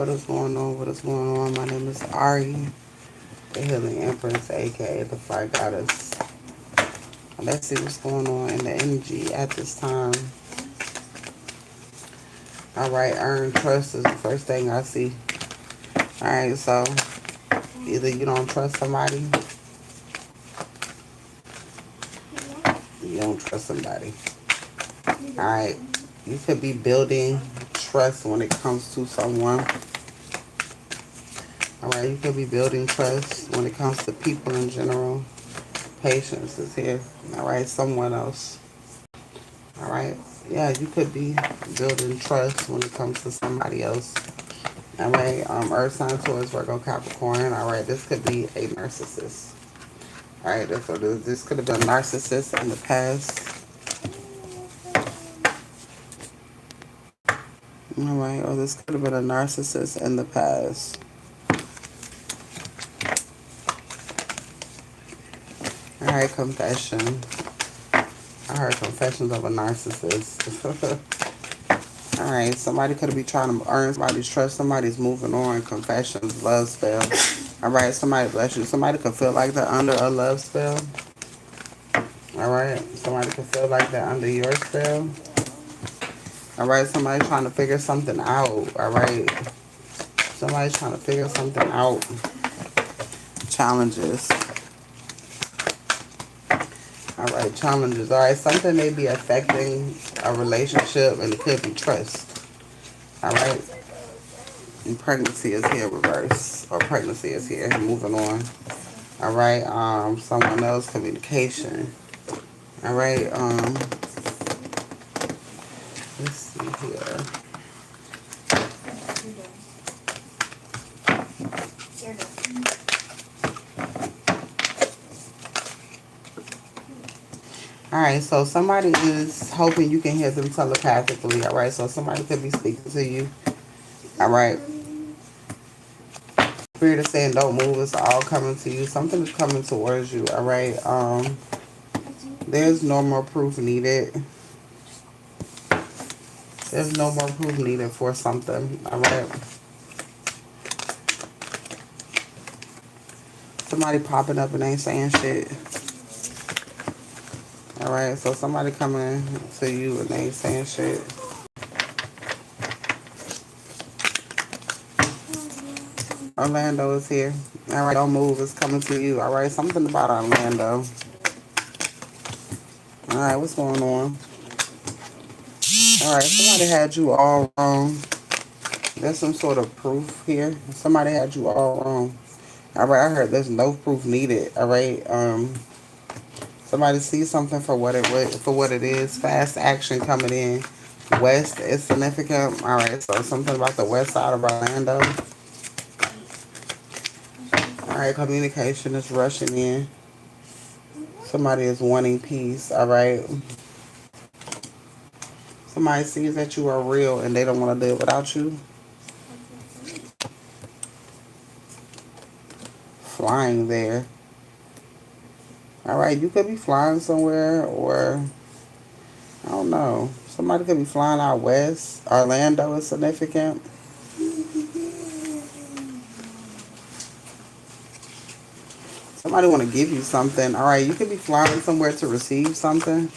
what is going on? What is going on? My name is Ari, the Healing Empress, aka the Fire Goddess. Let's see what's going on in the energy at this time. Alright, earn trust is the first thing I see. Alright, so either you don't trust somebody, you don't trust somebody. Alright, you could be building trust when it comes to someone. Alright, you could be building trust when it comes to people in general. Patience is here. Alright, someone else. Alright, yeah, you could be building trust when it comes to somebody else. Alright, Earth sign, Taurus, Virgo, Capricorn. Alright, this could be a narcissist. Alright, so this could have been a narcissist in the past. Alright, or this could have been a narcissist in the past. Alright, confession. I heard confessions of a narcissist. Alright, somebody could be trying to earn somebody's trust. Somebody's moving on. Confessions, love spell. Alright, somebody bless you. Somebody could feel like they're under a love spell. Alright, somebody could feel like they're under your spell. Alright, somebody's trying to figure something out. Alright, somebody's trying to figure something out. Challenges. Alright, challenges. Alright, something may be affecting a relationship and it could be trust. Alright. And pregnancy is here reverse. Or pregnancy is here. Moving on. Alright, someone else, communication. Alright, let's see here. Alright, so somebody is hoping you can hear them telepathically. Alright, so somebody could be speaking to you. Alright. Spirit is saying don't move, it's all coming to you. Something is coming towards you. Alright, there's no more proof needed. There's no more proof needed for something. Alright. Somebody popping up and ain't saying shit. Alright, so somebody coming to you and they ain't saying shit. Orlando is here. Alright, don't move, it's coming to you. Alright, something about Orlando. Alright, what's going on? Alright, somebody had you all wrong. There's some sort of proof here. Somebody had you all wrong. Alright, I heard there's no proof needed. Alright, somebody sees something for what it is. Fast action coming in. West is significant. Alright, so something about the west side of Orlando. Alright, communication is rushing in. Somebody is wanting peace. Alright. Somebody sees that you are real and they don't want to live without you. Flying there. Alright, you could be flying somewhere, or I don't know. Somebody could be flying out west. Orlando is significant. Somebody want to give you something. Alright, you could be flying somewhere to receive something.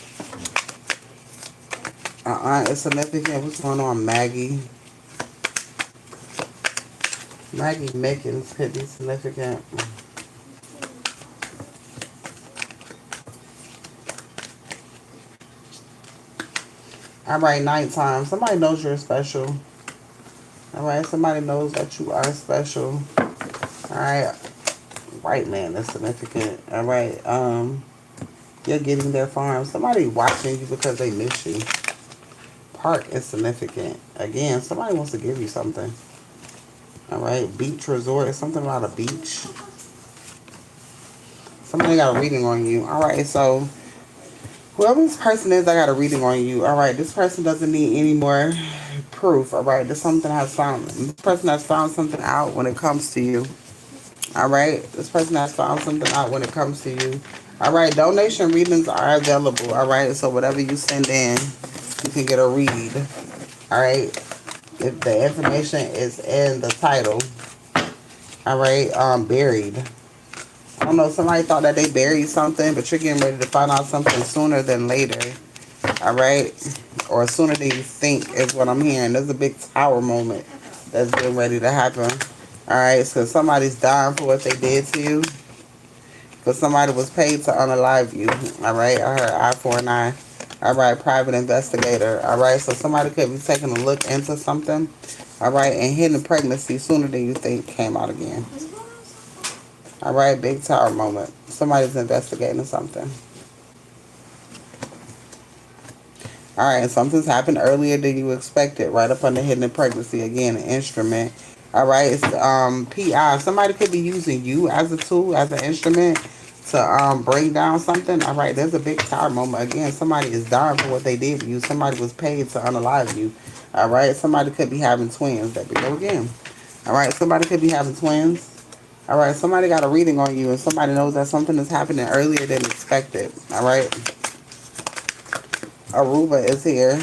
It's significant. What's going on, Maggie? Maggie Mickens could be significant. Alright, nighttime. Somebody knows you're special. Alright, somebody knows that you are special. Alright. White man is significant. Alright, you're getting their farm. Somebody watching you because they miss you. Park is significant. Again, somebody wants to give you something. Alright, beach resort. Something about a beach. Somebody got a reading on you. Alright, so whoever this person is, I got a reading on you. Alright, this person doesn't need any more proof. Alright, this person has found something out when it comes to you. Alright, this person has found something out when it comes to you. Alright, donation readings are available. Alright, so whatever you send in, you can get a read. Alright, If the information is in the title, all right, buried. I don't know, somebody thought that they buried something, but you're getting ready to find out something sooner than later. All right? Or sooner than you think is what I'm hearing. There's a big tower moment that's getting ready to happen. All right? So somebody's dying for what they did to you. Because somebody was paid to unalive you. All right? I heard eye for an eye. All right? Private investigator. All right? So somebody could be taking a look into something. All right? And hidden pregnancy sooner than you think came out again. All right? Big tower moment. Somebody's investigating something. All right, something's happened earlier than you expected, right up under hidden pregnancy. Again, an instrument. All right, it's PI. Somebody could be using you as a tool, as an instrument to bring down something. All right, there's a big tower moment. Again, somebody is dying for what they did to you. Somebody was paid to unalive you. All right, somebody could be having twins. There we go again. All right, somebody could be having twins. All right, somebody got a reading on you, and somebody knows that something is happening earlier than expected. All right. Aruba is here.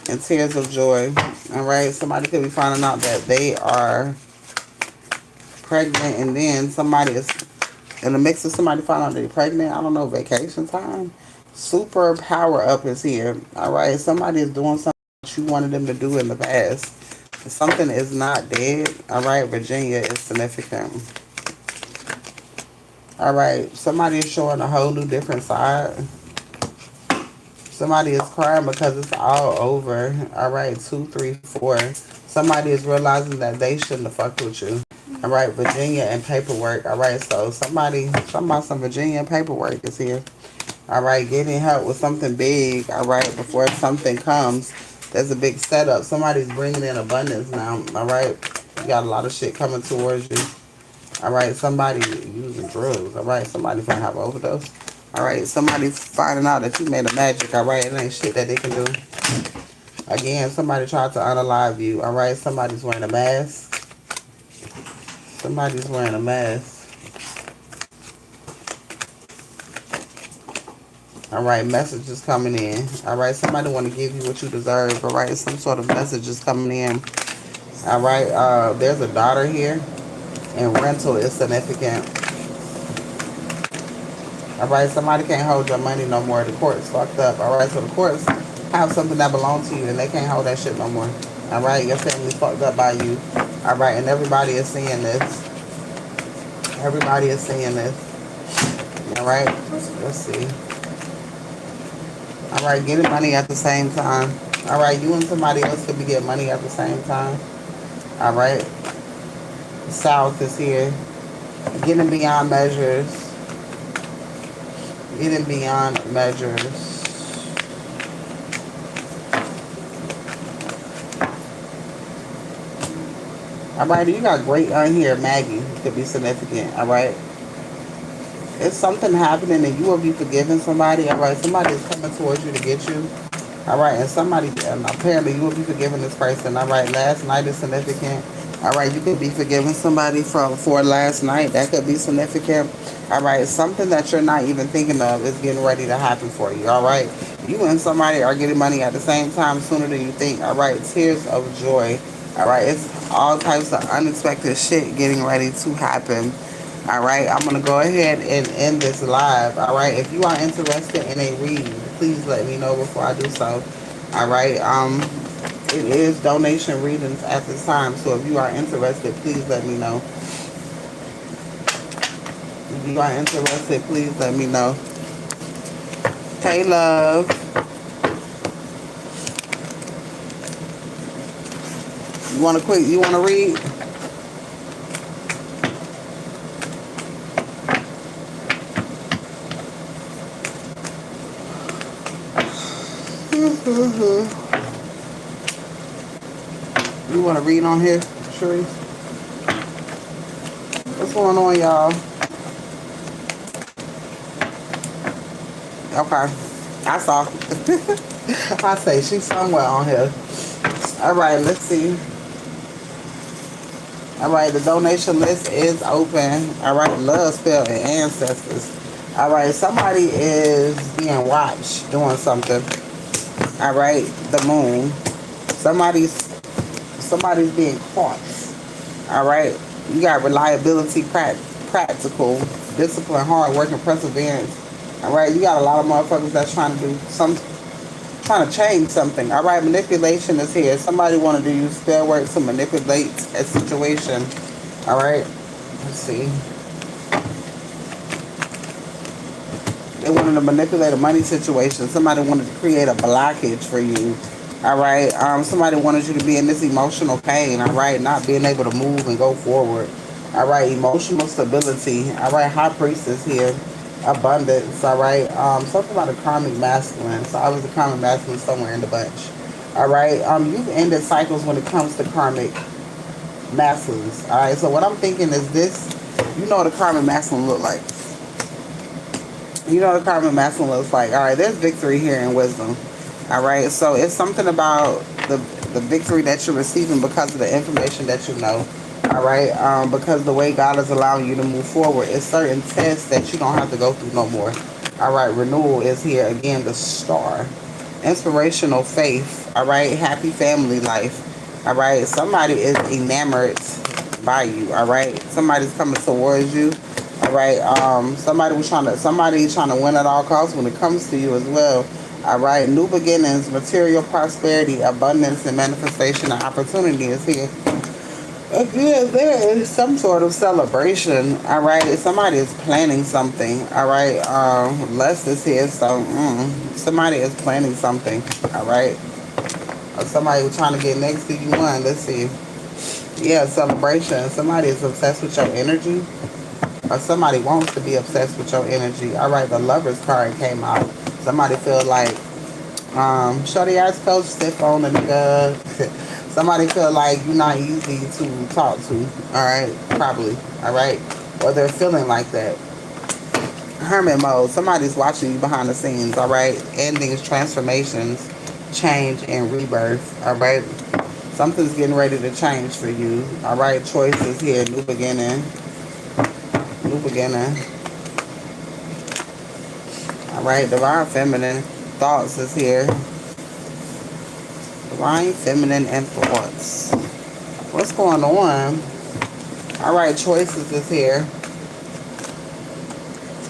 And tears of joy. All right, somebody could be finding out that they are pregnant, and then somebody is in the mix of somebody finding out they're pregnant. I don't know, vacation time. Super power up is here. All right, somebody is doing something that you wanted them to do in the past. Something is not dead. All right, Virginia is significant. All right, somebody is showing a whole new different side. Somebody is crying because it's all over. All right, 2, 3, 4. Somebody is realizing that they shouldn't have fucked with you. All right, Virginia and paperwork. All right, so somebody, talking about some Virginia and paperwork is here. All right, getting help with something big. All right, before something comes, there's a big setup. Somebody's bringing in abundance now. All right, you got a lot of shit coming towards you. All right, somebody using drugs. All right, somebody's gonna have an overdose. All right, somebody finding out that you made a magic. All right, it ain't shit that they can do. Again, somebody tried to unalive you. All right, somebody's wearing a mask. Somebody's wearing a mask. All right, messages coming in. All right, somebody want to give you what you deserve. All right, some sort of messages coming in. All right, there's a daughter here, and rental is significant. All right, somebody can't hold your money no more. The court's fucked up. All right, so the courts have something that belongs to you, and they can't hold that shit no more. All right, your family's fucked up by you. All right, and everybody is seeing this. Everybody is seeing this. All right, let's see. All right, getting money at the same time. All right, you and somebody else could be getting money at the same time. All right, South is here. Getting beyond measures. Getting beyond measures. All right, you got great on here. Maggie could be significant. All right, it's something happening and you will be forgiving somebody. All right, somebody is coming towards you to get you. All right, and somebody, and apparently you will be forgiving this person. All right, last night is significant. All right, you could be forgiving somebody for last night. That could be significant. All right, something that you're not even thinking of is getting ready to happen for you. All right, you and somebody are getting money at the same time sooner than you think. All right, tears of joy. All right, it's all types of unexpected shit getting ready to happen. All right, I'm gonna go ahead and end this live. All right, if you are interested in a read, please let me know before I do so. All right, it is donation readings at this time, so if you are interested, please let me know. If you are interested, please let me know. Hey, love. You want to quit? You want to read? You want to read on here, Sheree? What's going on, y'all? Okay. I saw. I say she's somewhere on here. All right, let's see. All right, the donation list is open. All right, love spell and ancestors. All right, somebody is being watched doing something. All right, the moon. Somebody's somebody's being caught. All right. You got reliability, practical, discipline, hard work, and perseverance. All right. You got a lot of motherfuckers that's trying to do some, trying to change something. All right. Manipulation is here. Somebody wanted to use spell work to manipulate a situation. All right. Let's see. They wanted to manipulate a money situation. Somebody wanted to create a blockage for you. All right. Somebody wanted you to be in this emotional pain. All right. Not being able to move and go forward. All right. Emotional stability. All right. High priestess here. Abundance. All right. Something about a karmic masculine. So I was a karmic masculine somewhere in the bunch. All right. You've ended cycles when it comes to karmic masculines. All right. So what I'm thinking is this. You know what a karmic masculine look like. You know what a karmic masculine looks like. All right. There's victory here in wisdom. All right, so it's something about the victory that you're receiving because of the information that you know. All right, because the way God is allowing you to move forward, it's certain tests that you don't have to go through no more. All right, renewal is here again. The star, inspirational faith. All right, happy family life. All right, somebody is enamored by you. All right, somebody's coming towards you. All right, somebody's trying to win at all costs when it comes to you as well. All right, new beginnings, material prosperity, abundance, and manifestation and opportunity is here. Again, there is some sort of celebration. All right, somebody is planning something. All right, lust is here, so somebody is planning something. All right, or somebody was trying to get next to you. Let's see. Yeah, celebration. Somebody is obsessed with your energy, or somebody wants to be obsessed with your energy. All right, the Lover's card came out. Somebody feel like, shorty ass coach, stiff on the nigga. Somebody feel like you're not easy to talk to. All right, probably. All right, or they're feeling like that. Hermit mode. Somebody's watching you behind the scenes. All right, endings, transformations, change, and rebirth. All right, something's getting ready to change for you. All right, choices here. New beginning. New beginning. All right, divine feminine thoughts is here. Divine feminine and thoughts. What's going on? All right, choices is here.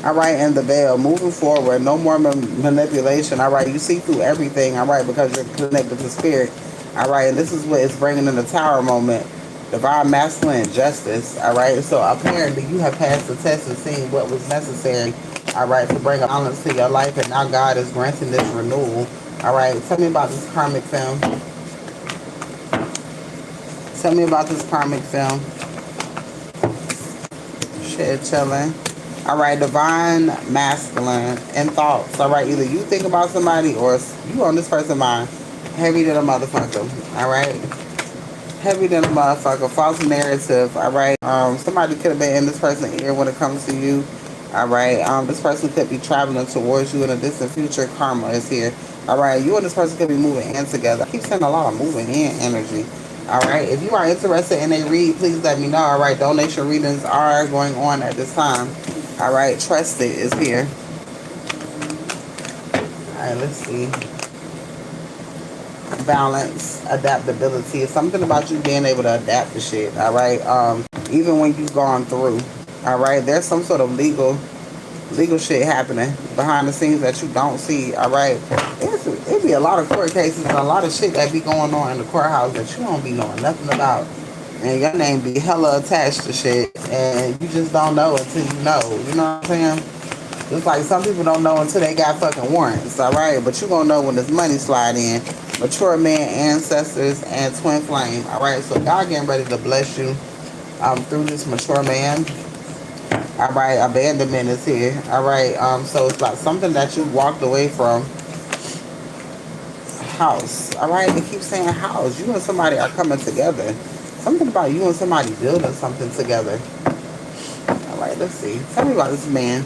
All right, and the veil. Moving forward, no more manipulation. All right, you see through everything. All right, because you're connected to spirit. All right, and this is what it's bringing in the tower moment. Divine masculine justice. All right, so apparently you have passed the test and seen what was necessary. All right, to bring a balance to your life, and now God is granting this renewal. All right, tell me about this karmic film. Tell me about this karmic film. Shit, chilling. All right, divine masculine and thoughts. All right, either you think about somebody or you on this person's mind. Heavy than a motherfucker. All right, heavy than a motherfucker. False narrative. All right, somebody could have been in this person's ear when it comes to you. All right, this person could be traveling towards you in a distant future. Karma is here. All right, you and this person could be moving in together. I keep saying a lot of moving in energy. All right, if you are interested in a read, please let me know. All right, donation readings are going on at this time. All right, trusted is here. All right, let's see. Balance, adaptability. It's something about you being able to adapt to shit. All right, even when you've gone through. All right, there's some sort of legal shit happening behind the scenes that you don't see. All right, it be a lot of court cases and a lot of shit that be going on in the courthouse that you don't be knowing nothing about, and your name be hella attached to shit, and you just don't know until you know. You know what I'm saying? Just like some people don't know until they got fucking warrants. All right, but you gonna know when this money slide in. Mature man, ancestors, and twin flame. All right, so God getting ready to bless you through this mature man. All right, abandonment is here. All right, so it's like something that you walked away from. House. All right, they keep saying house. You and somebody are coming together. Something about you and somebody building something together. All right, let's see. Tell me about this man.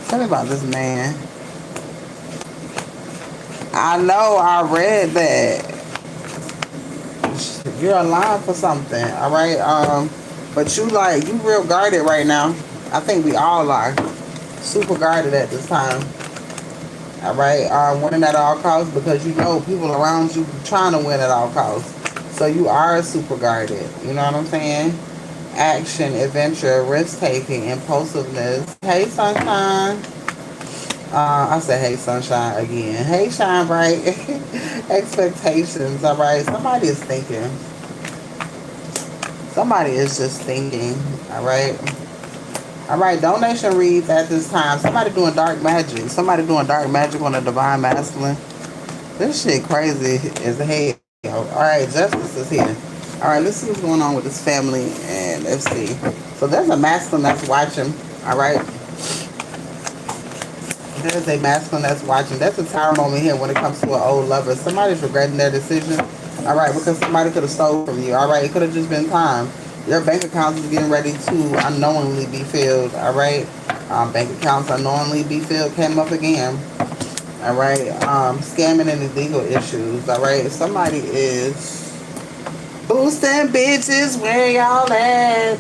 Tell me about this man. I know I read that. You're aligned for something. All right, but you real guarded right now. I think we all are super guarded at this time. All right, winning at all costs because you know people around you trying to win at all costs. So you are super guarded. You know what I'm saying? Action, adventure, risk taking, impulsiveness. Hey, sunshine. I said, hey, sunshine again. Hey, shine bright. Expectations. All right. Somebody is thinking. Somebody is just thinking. All right. All right. Donation reads at this time. Somebody doing dark magic. Somebody doing dark magic on a divine masculine. This shit crazy as hell. All right. Justice is here. All right. Let's see what's going on with this family and let's see. So there's a masculine that's watching. All right. There's a masculine that's watching. That's a tower moment here when it comes to an old lover. Somebody's regretting their decision. All right, because somebody could have stole from you. All right, it could have just been time. Your bank account is getting ready to unknowingly be filled. All right, bank accounts unknowingly be filled came up again. All right, scamming and illegal issues. All right, somebody is boosting bitches. Where y'all at?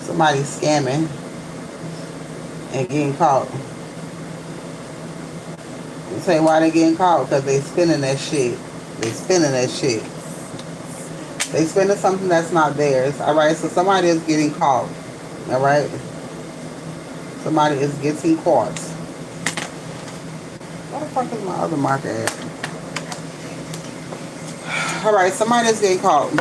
Somebody's scamming and getting caught. You say why they getting caught? Because they spending that shit. They spending that shit. They spending something that's not theirs. All right, so somebody is getting caught. All right, somebody is getting caught. Where the fuck is my other marker at? All right, somebody is getting caught.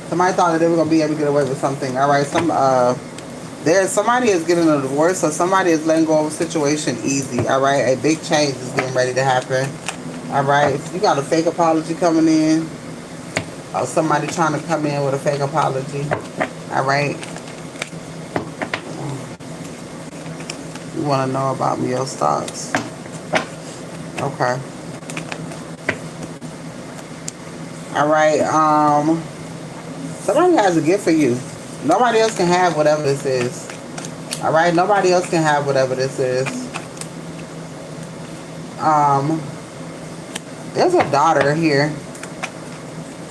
Somebody thought that they were gonna be able to get away with something. All right, there's somebody is getting a divorce, so somebody is letting go of a situation easy. All right, a big change is getting ready to happen. All right, you got a fake apology coming in. Or somebody trying to come in with a fake apology. All right. You want to know about me, your stocks? Okay. All right. Somebody has a gift for you. Nobody else can have whatever this is. All right. Nobody else can have whatever this is. There's a daughter here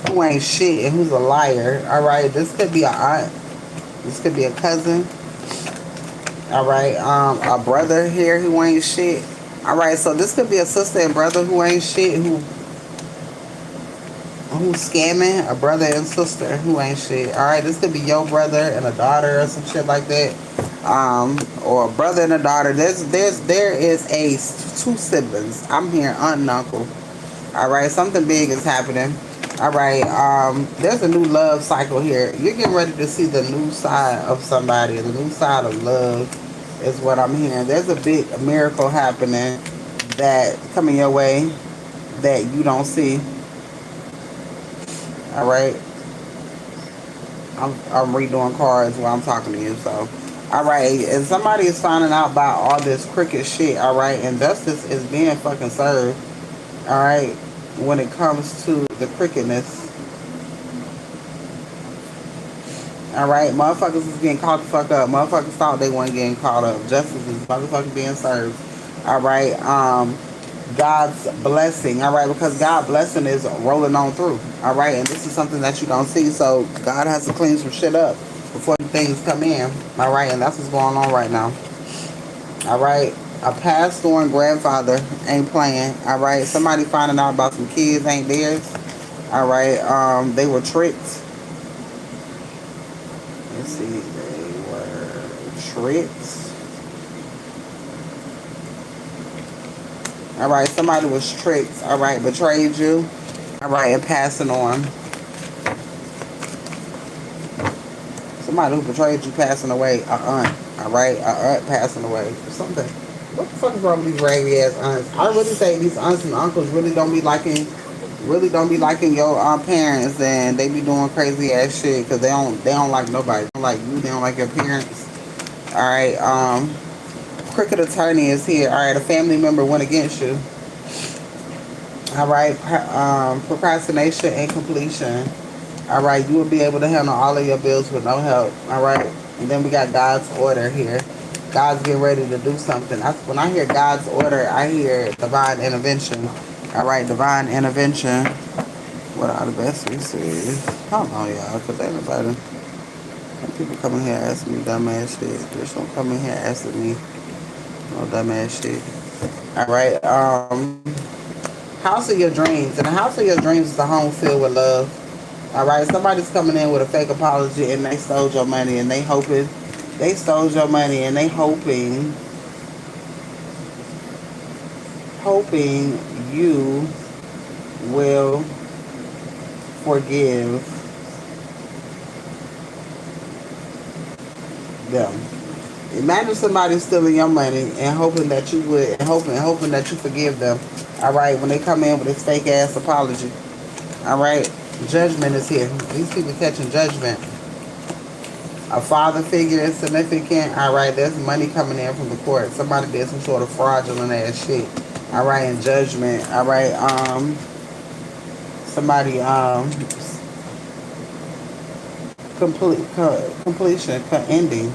who ain't shit and who's a liar. All right. This could be an aunt. This could be a cousin. All right. A brother here who ain't shit. All right. So this could be a sister and brother who ain't shit who's scamming, a brother and sister who ain't shit. All right, this could be your brother and a daughter or some shit like that, or a brother and a daughter. There is a two siblings. I'm here, aunt and uncle. All right, something big is happening. All right, there's a new love cycle here. You're getting ready to see the new side of somebody. The new side of love is what I'm hearing. There's a big miracle happening that coming your way that you don't see. All right, I'm redoing cards while I'm talking to you. So, all right, and somebody is finding out about all this cricket shit. All right, and justice is being fucking served. All right, when it comes to the cricketness. All right, motherfuckers is getting caught the fuck up. Motherfuckers thought they weren't getting caught up. Justice is motherfucking being served. All right, God's blessing. All right, because God's blessing is rolling on through. All right, and this is something that you don't see. So God has to clean some shit up before things come in. All right, and that's what's going on right now. All right, a past on grandfather ain't playing. All right, somebody finding out about some kids ain't theirs. All right, they were tricked. Let's see, they were tricked. All right, somebody was tricked. All right, betrayed you. All right, and passing on. Somebody who betrayed you passing away. A aunt. All right, a aunt passing away. Something. What the fuck is wrong with these raggedy ass aunts? I really say these aunts and uncles really don't be liking your parents, and they be doing crazy ass shit because they don't like nobody. They don't like you. They don't like your parents. All right. Cricket attorney is here. All right, a family member went against you. All right, procrastination and completion. All right, you will be able to handle all of your bills with no help. All right, and then we got God's order here. God's getting ready to do something. When I hear God's order, I hear divine intervention. All right, divine intervention. What are the best resources? Hold on, y'all, because ain't nobody. People coming here asking me dumbass shit. Bitch, don't come in here asking me no dumbass shit. Alright, house of your dreams. And the house of your dreams is a home filled with love. Alright, somebody's coming in with a fake apology and they stole your money and they stole your money and they hoping you will forgive them. Imagine somebody stealing your money and hoping that you would, and hoping that you forgive them. All right, when they come in with this fake ass apology. All right, judgment is here. These people catching judgment. A father figure is significant. All right, there's money coming in from the court. Somebody did some sort of fraudulent ass shit. All right, in judgment. All right, somebody completion, ending.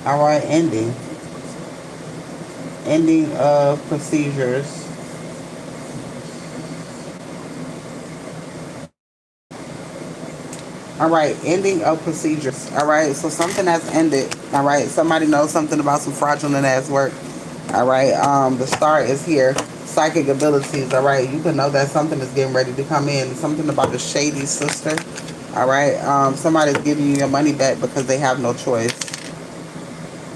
All right, ending of procedures. All right, ending of procedures. All right, so something has ended. All right, somebody knows something about some fraudulent ass work. All right, the start is here. Psychic abilities. All right, you can know that something is getting ready to come in. Something about the shady sister. All right, somebody's giving you your money back because they have no choice.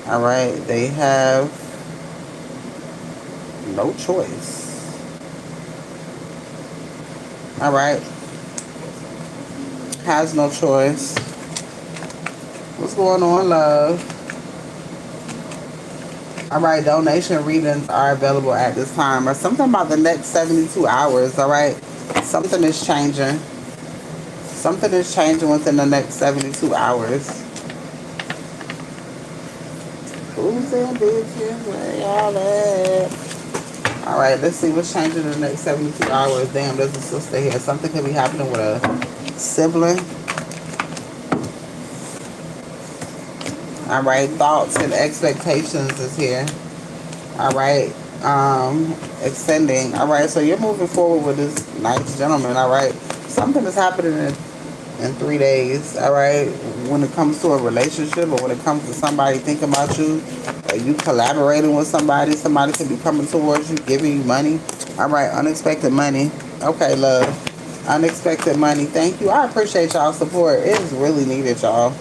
All right, they have no choice. All right, has no choice. What's going on, love? All right, donation readings are available at this time. Or something about the next 72 hours, all right? Something is changing. Something is changing within the next 72 hours. Who's in bitches? Where y'all at? All right, let's see what's changing in the next 72 hours. Damn, there's a sister here. Something could be happening with a sibling. All right, thoughts and expectations is here. All right, extending. All right, so you're moving forward with this nice gentleman. All right, something is happening in 3 days. All right, when it comes to a relationship or when it comes to somebody thinking about you, or you collaborating with somebody, somebody could be coming towards you, giving you money. All right, unexpected money. Okay, love, unexpected money. Thank you. I appreciate y'all's support. It is really needed, y'all.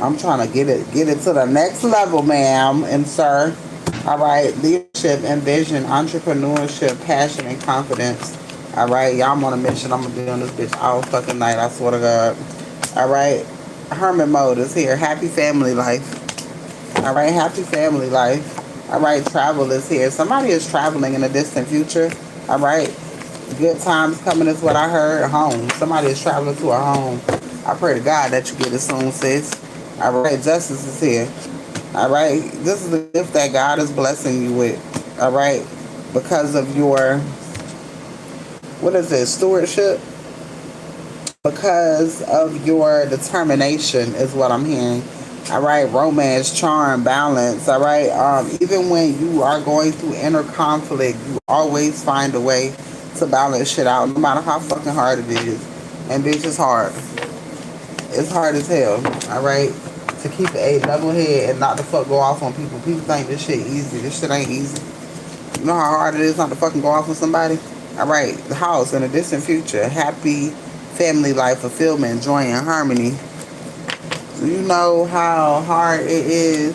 I'm trying to get it to the next level, ma'am and sir. All right, leadership and vision, entrepreneurship, passion and confidence. All right, y'all, I'm on a mission. I'm gonna be on this bitch all fucking night. I swear to God. All right, hermit mode is here. Happy family life. All right, happy family life. All right, travel is here. Somebody is traveling in the distant future. All right, good times coming is what I heard. Home. Somebody is traveling to a home. I pray to God that you get it soon, sis. All right, justice is here. All right, this is the gift that God is blessing you with. All right, because of your, what is it, stewardship? Because of your determination is what I'm hearing. All right, romance, charm, balance. All right, even when you are going through inner conflict, you always find a way to balance shit out, no matter how fucking hard it is. And bitch, it's hard. It's hard as hell. All right, to keep a level head and not to fuck go off on people. People think this shit easy. This shit ain't easy. You know how hard it is not to fucking go off on somebody? All right, the house in a distant future, happy family life, fulfillment, joy, and harmony. Do you know how hard it is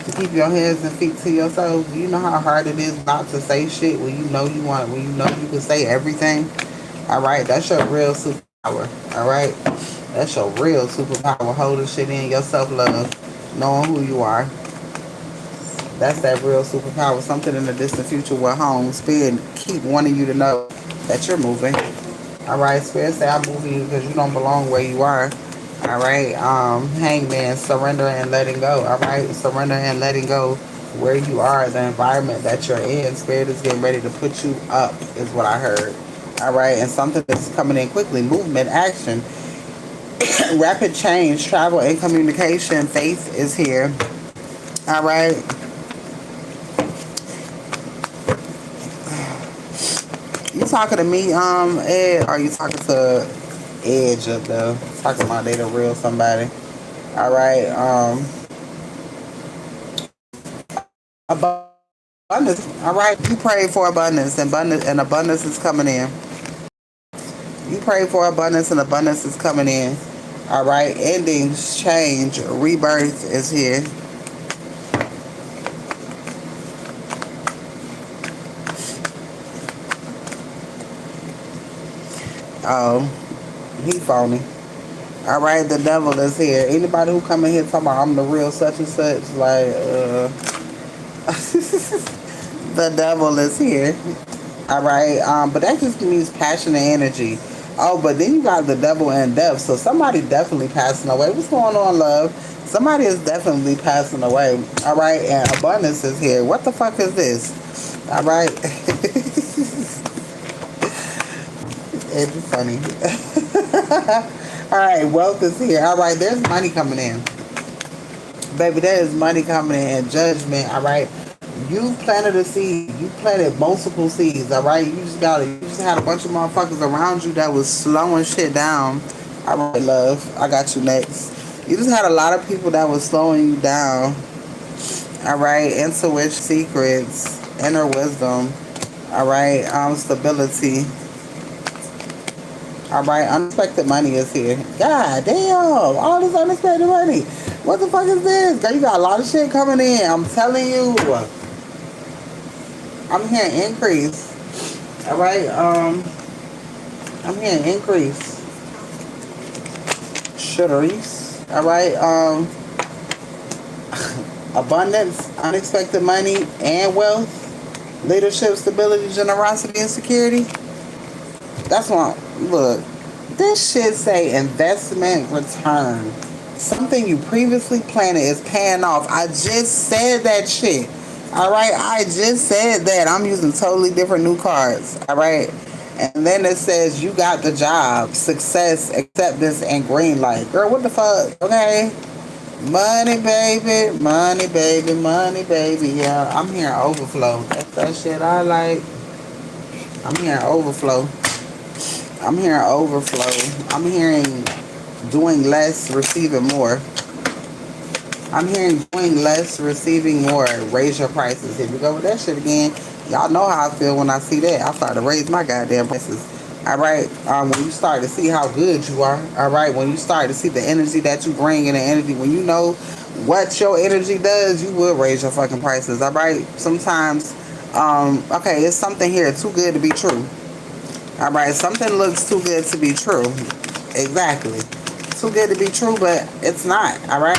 to keep your hands and feet to yourself? Do you know how hard it is not to say shit when you know you want, when you know you can say everything? All right, that's your real superpower. All right, that's your real superpower. Holding shit in, your self love, knowing who you are. That's that real superpower. Something in the distant future where home, Spirit keep wanting you to know that you're moving. All right, Spirit say I'm moving you because you don't belong where you are. All right, hangman, surrender and letting go. All right, surrender and letting go where you are, the environment that you're in. Spirit is getting ready to put you up, is what I heard. All right, and something that's coming in quickly, movement, action, rapid change, travel and communication. Faith is here. All right. You talking to me, Ed? Or are you talking to Edge up there? Talking about they the real somebody. All right. Abundance. All right. You pray for abundance is coming in. You pray for abundance, and abundance is coming in. All right. Endings, change, rebirth is here. Oh, he phony. All right, the devil is here. Anybody who come in here talking about I'm the real such and such, like, the devil is here. All right, but that just means passion and energy. Oh, but then you got the devil and death. So somebody definitely passing away. What's going on, love? Somebody is definitely passing away. All right, and abundance is here. What the fuck is this? All right, it's funny. All right, wealth is here. All right, there's money coming in. Baby, there is money coming in and judgment. All right, you planted a seed. You planted multiple seeds. All right, you just had a bunch of motherfuckers around you that was slowing shit down. All right, love, I got you next. You just had a lot of people that was slowing you down. All right, intuition, secrets, inner wisdom. All right, stability. All right, unexpected money is here. God damn, all this unexpected money. What the fuck is this? Girl, you got a lot of shit coming in. I'm telling you. I'm hearing increase. All right, I'm hearing increase. Shutteries. All right, abundance, unexpected money, and wealth. Leadership, stability, generosity, and security. That's why, look, this shit say investment return. Something you previously planted is paying off. I just said that shit. All right, I just said that. I'm using totally different new cards. All right, and then it says you got the job, success, acceptance, and green light. Girl, what the fuck? Okay, money, baby, money, baby, money, baby. Yeah, I'm hearing overflow. That's that shit I like. I'm hearing overflow. I'm hearing overflow. I'm hearing doing less, receiving more. I'm hearing doing less, receiving more. Raise your prices. Here we go with that shit again. Y'all know how I feel when I see that. I start to raise my goddamn prices. All right. When you start to see how good you are. All right. When you start to see the energy that you bring in the energy, when you know what your energy does, you will raise your fucking prices. All right. Sometimes, okay, it's something here too good to be true. All right, something looks too good to be true. Exactly. Too good to be true, but it's not. All right.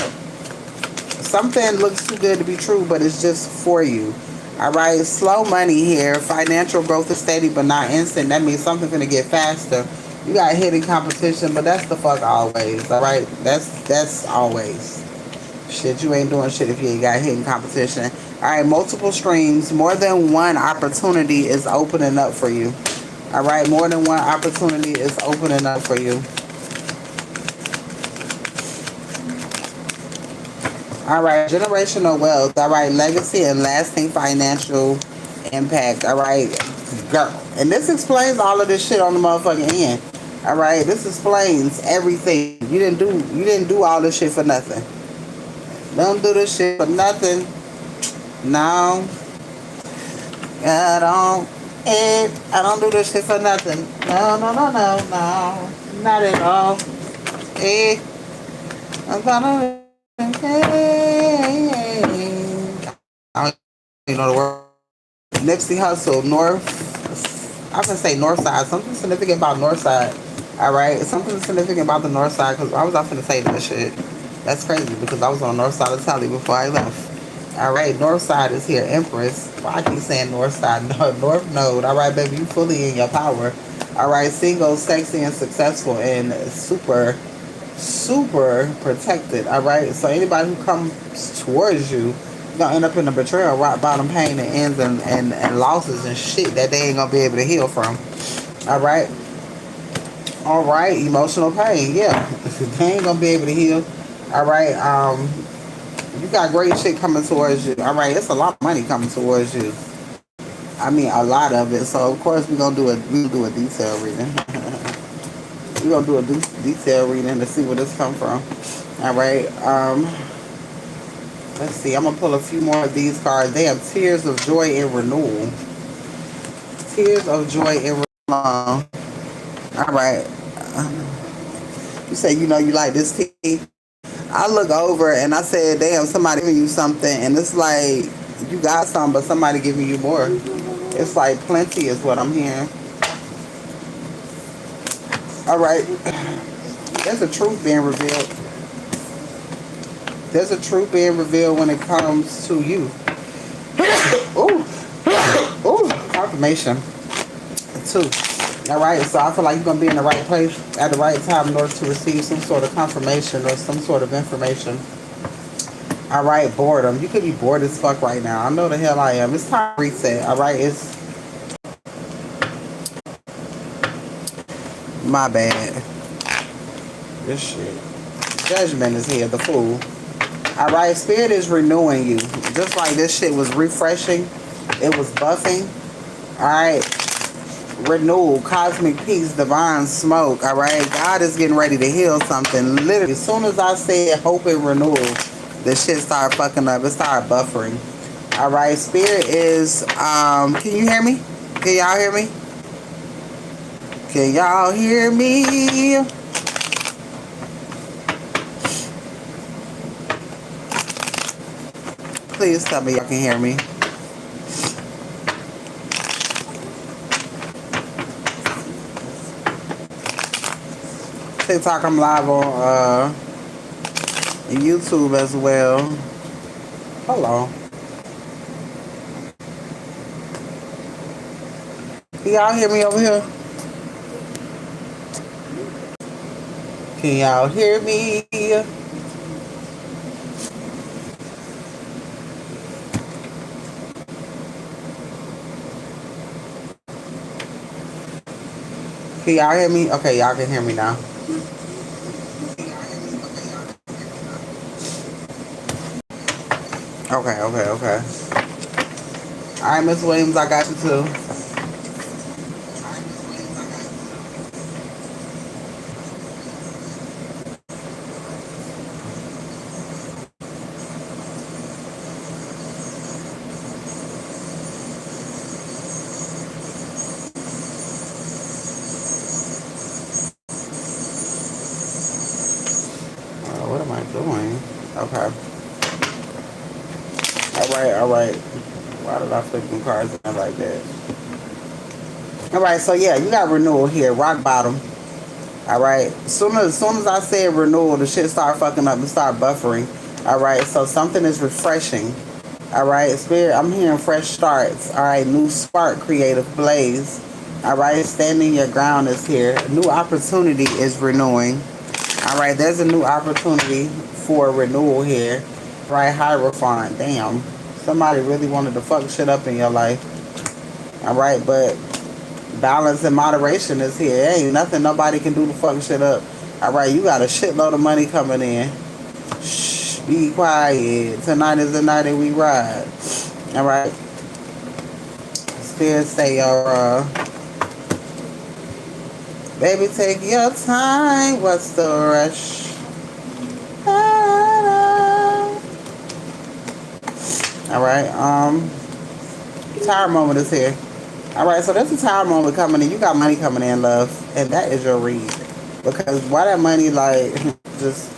Something looks too good to be true, but it's just for you. All right. Slow money here. Financial growth is steady, but not instant. That means something's gonna get faster. You got hidden competition, but that's the fuck always. All right. That's always. Shit, you ain't doing shit if you ain't got hidden competition. All right. Multiple streams. More than one opportunity is opening up for you. All right, more than one opportunity is opening up for you. All right, generational wealth. All right, legacy and lasting financial impact. All right, girl. And this explains all of this shit on the motherfucking end. All right, this explains everything. You didn't do all this shit for nothing. Don't do this shit for nothing. No, I don't. I don't do this shit for nothing. No, no, no, no, no. Not at all. Eh. I'm gonna. I don't even know the word. Nipsey Hustle, I'm gonna say North Side. Something significant about North Side. All right, something significant about the North Side because I was not gonna say that shit. That's crazy because I was on the North Side of Tally before I left. All right, North Side is here, Empress. Why I keep saying North Side? No, North Node. All right, baby, you fully in your power. All right, single, sexy, and successful, and super, super protected. All right, so anybody who comes towards you, you're gonna end up in a betrayal, rock bottom pain, and ends and losses and shit that they ain't gonna be able to heal from. All right, all right, emotional pain. Yeah, they ain't gonna be able to heal. All right, you got great shit coming towards you. All right, it's a lot of money coming towards you. I mean, a lot of it. So of course we do a detail reading. We're gonna do a detail reading to see where this come from. All right. Let's see. I'm gonna pull a few more of these cards. They have tears of joy and renewal. Tears of joy and renewal. All right. You say you know you like this tea. I look over and I said, "Damn, somebody giving you something," and it's like you got some, but somebody giving you more. It's like plenty is what I'm hearing. All right. There's a truth being revealed. There's a truth being revealed when it comes to you. Ooh, ooh, confirmation too. All right, so I feel like you're gonna be in the right place at the right time in order to receive some sort of confirmation or some sort of information. All right, boredom. You could be bored as fuck right now. I know the hell I am. It's time to reset. All right, it's my bad. This shit. Judgment is here. The fool. All right, spirit is renewing you. Just like this shit was refreshing, it was buffing. All right, renewal, cosmic peace, divine smoke. All right, God is getting ready to heal something. Literally, as soon as I said hope and renewal, the shit started fucking up. It started buffering. All right, spirit is. Can you hear me? Can y'all hear me? Can y'all hear me? Please tell me y'all can hear me. TikTok, I'm live on YouTube as well. Hello. Can y'all hear me over here? Can y'all hear me? Can y'all hear me? Okay, y'all can hear me now. Okay, okay, okay. All right, Miss Williams, I got you too. What am I doing? Okay. All right, all right. Why did I flip them cards in like that? All right, so yeah, you got renewal here, rock bottom. All right. Soon as I said renewal, the shit start fucking up and start buffering. All right. So something is refreshing. All right. Spirit, I'm hearing fresh starts. All right. New spark, creative blaze. All right. Standing your ground is here. A new opportunity is renewing. All right. There's a new opportunity for renewal here. Right. Hierophant. Damn. Somebody really wanted to fuck shit up in your life. All right. But balance and moderation is here. Ain't nothing nobody can do to fuck shit up. All right, you got a shitload of money coming in. Shh, be quiet. Tonight is the night that we ride. All right. Spirit say, baby, take your time. What's the rush? All right. Tower moment is here. All right, so there's a time moment coming in. You got money coming in, love, and that is your read. Because why that money like just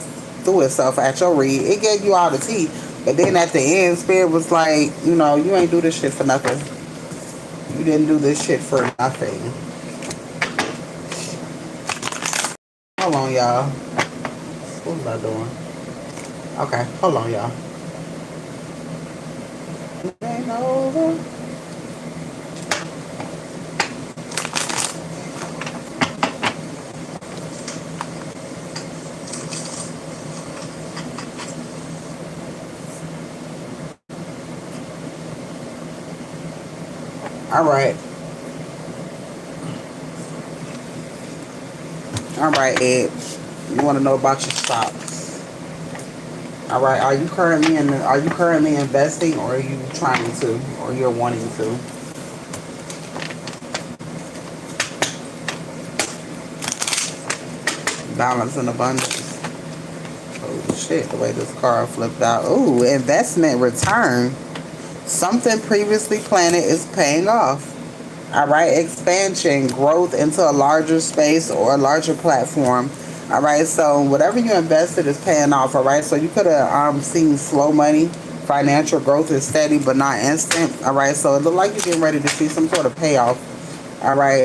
threw itself at your read, it gave you all the tea. But then at the end, Spirit was like, you know, you ain't do this shit for nothing. You didn't do this shit for nothing. Hold on, y'all. What was I doing? Okay, hold on, y'all. It ain't over. All right. All right, Ed. You want to know about your stocks? All right. Are you currently investing, or are you trying to, or you're wanting to? Balance and abundance. Oh shit, the way this card flipped out. Ooh, investment return. Something previously planted is paying off. All right, expansion, growth into a larger space or a larger platform. All right, so whatever you invested is paying off. All right, so you could have seen slow money. Financial growth is steady but not instant. All right, so it looked like you're getting ready to see some sort of payoff. All right,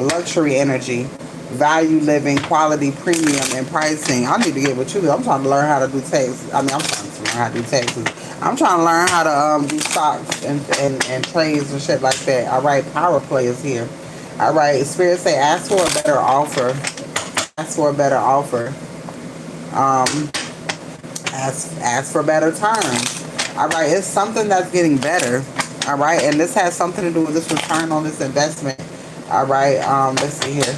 luxury energy, value living, quality, premium, and pricing. I need to get with you. I'm trying to learn how to do taxes. I mean, I'm trying to learn how to do taxes. I'm trying to learn how to do stocks and trades and shit like that. All right, power play is here. All right, spirit say ask for a better offer. Ask for a better offer. Um, ask for better terms. All right, it's something that's getting better. All right, and this has something to do with this return on this investment. All right, let's see here.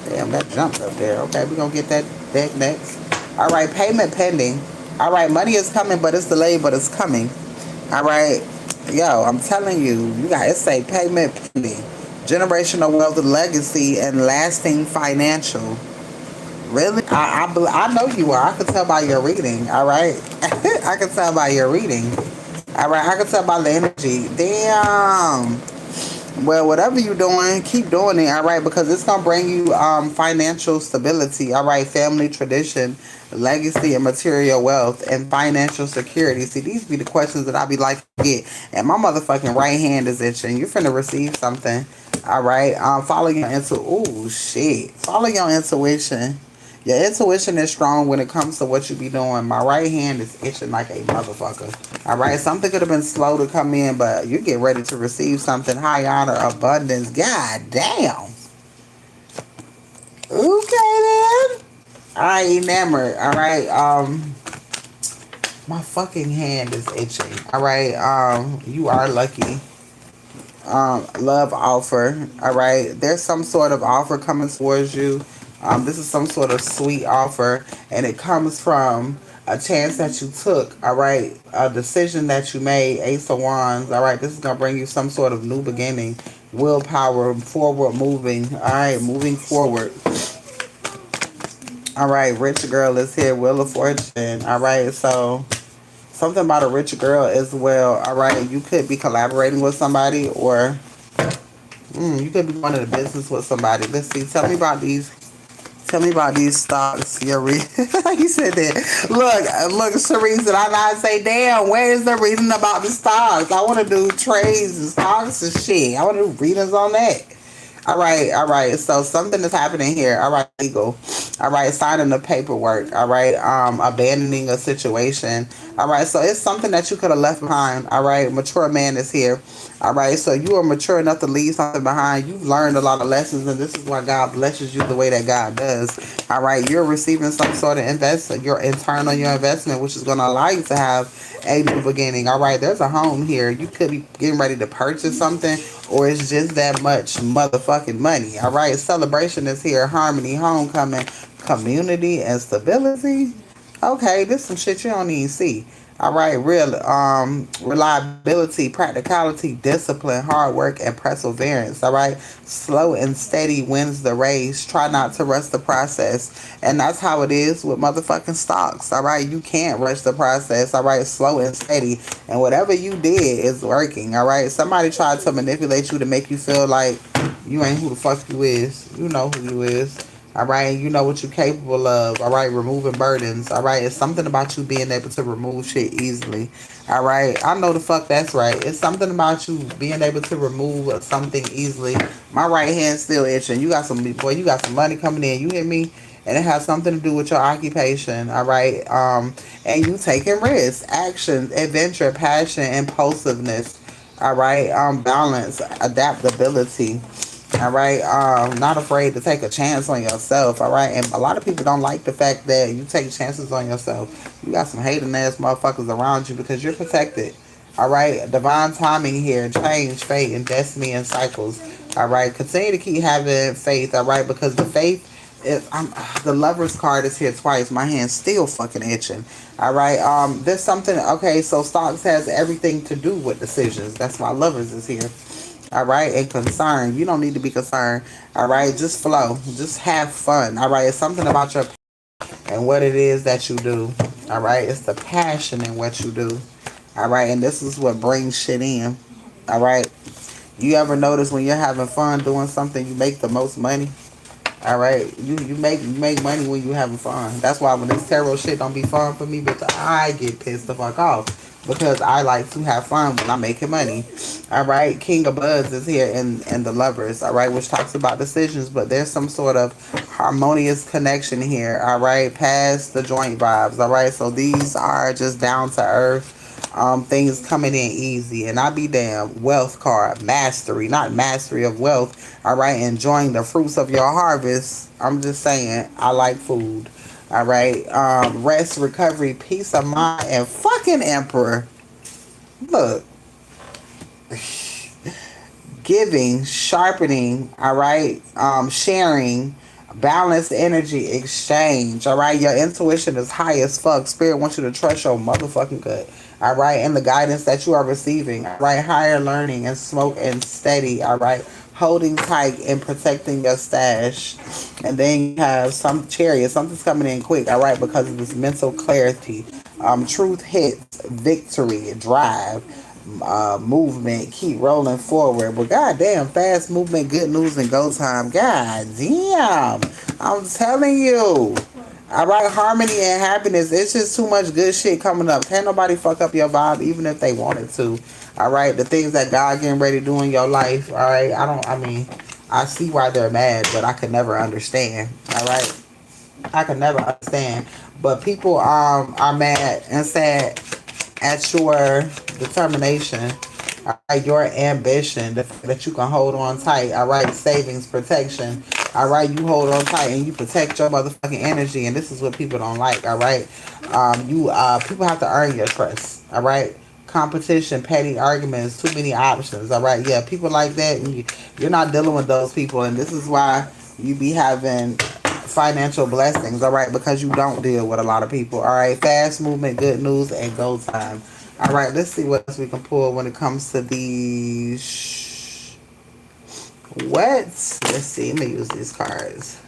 Damn, that jumped up there. Okay, we're gonna get that deck next. All right, payment pending. All right, money is coming, but it's delayed, but it's coming. All right, yo, I'm telling you, you got it say payment pending, generational wealth, legacy, and lasting financial. Really? I know you are. I can tell by your reading. All right, I can tell by your reading. All right, I can tell by the energy. Damn. Well, whatever you're doing, keep doing it, all right, because it's gonna bring you financial stability, all right, family tradition, legacy, and material wealth, and financial security. See, these be the questions that I be like to get, and my motherfucking right hand is itching. You're finna receive something, all right. Follow your Ooh, shit. Follow your intuition. Your intuition is strong when it comes to what you be doing. My right hand is itching like a motherfucker. All right, something could have been slow to come in, but you get ready to receive something high honor, abundance. God damn. Okay then. All right, enamored. All right. My fucking hand is itching. All right. You are lucky. Love offer. All right, there's some sort of offer coming towards you. This is some sort of sweet offer, and it comes from a chance that you took. All right, a decision that you made. Ace of Wands. All right, this is gonna bring you some sort of new beginning, willpower, forward moving. All right, moving forward. All right, rich girl is here. Wheel of Fortune. All right, so something about a rich girl as well. All right, you could be collaborating with somebody, or you could be going into business with somebody. Let's see. Tell me about these. Tell me about these stocks. Your he said that. Look, Sharice, did I not say, damn, where is the reading about the stocks? I want to do trades and stocks and shit. I want to do readings on that. All right, all right. So something is happening here. All right, legal. All right, signing the paperwork. All right, abandoning a situation. All right, so it's something that you could have left behind. All right, mature man is here. All right, so you are mature enough to leave something behind. You've learned a lot of lessons, and this is why God blesses you the way that God does. All right, you're receiving some sort of investment, your internal your investment, which is going to allow you to have a new beginning. All right, there's a home here. You could be getting ready to purchase something, or it's just that much motherfucking money. All right, celebration is here. Harmony, homecoming, community, and stability. Okay, this some shit you don't even see. All right, real reliability, practicality, discipline, hard work, and perseverance. All right, slow and steady wins the race. Try not to rush the process, and that's how it is with motherfucking stocks. All right, you can't rush the process. All right, slow and steady, and whatever you did is working. All right, somebody tried to manipulate you to make you feel like you ain't who the fuck you is. You know who you is. All right, you know what you're capable of. All right, removing burdens. All right, it's something about you being able to remove shit easily. All right, I know the fuck that's right. It's something about you being able to remove something easily. My right hand's still itching. You got some boy. You got some money coming in. You hear me? And it has something to do with your occupation. All right, and you taking risks, actions, adventure, passion, impulsiveness. All right, balance, adaptability. All right, not afraid to take a chance on yourself. All right, and a lot of people don't like the fact that you take chances on yourself. You got some hating ass motherfuckers around you because you're protected. All right, divine timing here, change, fate, and destiny and cycles. All right, continue to keep having faith. All right, because the faith is. The Lover's card is here twice. My hand's still fucking itching. All right, there's something. Okay, so stocks has everything to do with decisions. That's why Lovers is here. All right, and concerned. You don't need to be concerned. All right, just flow. Just have fun. All right, it's something about your and what it is that you do. All right, it's the passion in what you do. All right, and this is what brings shit in. All right, you ever notice when you're having fun doing something, you make the most money? All right, you make money when you having fun. That's why when this tarot shit don't be fun for me, bitch, I get pissed the fuck off because I like to have fun when I'm making money. All right, King of Buds is here and the Lovers. All right, which talks about decisions, but there's some sort of harmonious connection here. All right, past the joint vibes. All right, so these are just down to earth things coming in easy. And I be damn, wealth card, mastery, not mastery of wealth. All right, enjoying the fruits of your harvest. I'm just saying, I like food. All right, rest, recovery, peace of mind, and fucking emperor. Look, giving, sharpening, all right, sharing, balanced energy exchange, all right. Your intuition is high as fuck. Spirit wants you to trust your motherfucking gut, all right, and the guidance that you are receiving, all right. Higher learning and smoke and steady, all right. Holding tight and protecting your stash, and then you have some chariot. Something's coming in quick, all right, because of this mental clarity. Truth hits, victory, drive, movement, keep rolling forward. But goddamn, fast movement, good news, and go time. God damn, I'm telling you. All right, harmony and happiness. It's just too much good shit coming up. Can't nobody fuck up your vibe, even if they wanted to. All right, the things that God getting ready to do in your life. All right, I mean, I see why they're mad, but I could never understand. All right, I could never understand. But people are mad and sad at your determination, all right, your ambition, the fact that you can hold on tight, all right, savings, protection, all right, you hold on tight and you protect your motherfucking energy, and this is what people don't like, all right, you people have to earn your trust, all right, competition, petty arguments, too many options, all right, yeah, people like that, and you're not dealing with those people, and this is why you be having financial blessings, all right, because you don't deal with a lot of people, all right. Fast movement, good news, and go time. All right, let's see what else we can pull when it comes to these. What? Let's see. Let me use these cards,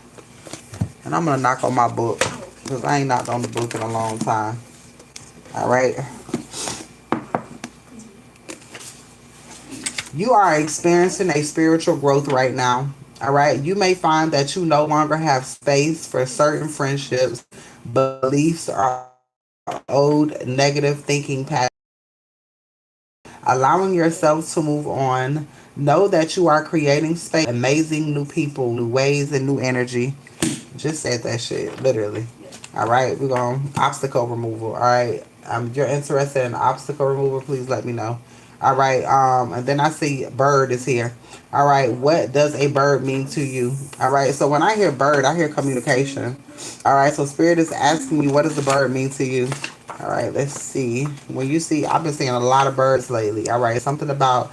and I'm gonna knock on my book because I ain't knocked on the book in a long time. All right. You are experiencing a spiritual growth right now. All right. You may find that you no longer have space for certain friendships, beliefs, or old negative thinking patterns. Allowing yourself to move on. Know that you are creating space, amazing new people, new ways, and new energy. Just said that shit, literally. All right, we're going obstacle removal. All right, you're interested in obstacle removal, please let me know. All right, and then I see bird is here. All right, what does a bird mean to you? All right, so when I hear bird, I hear communication. All right, so spirit is asking me, what does the bird mean to you? All right, let's see. When you see, I've been seeing a lot of birds lately. All right, something about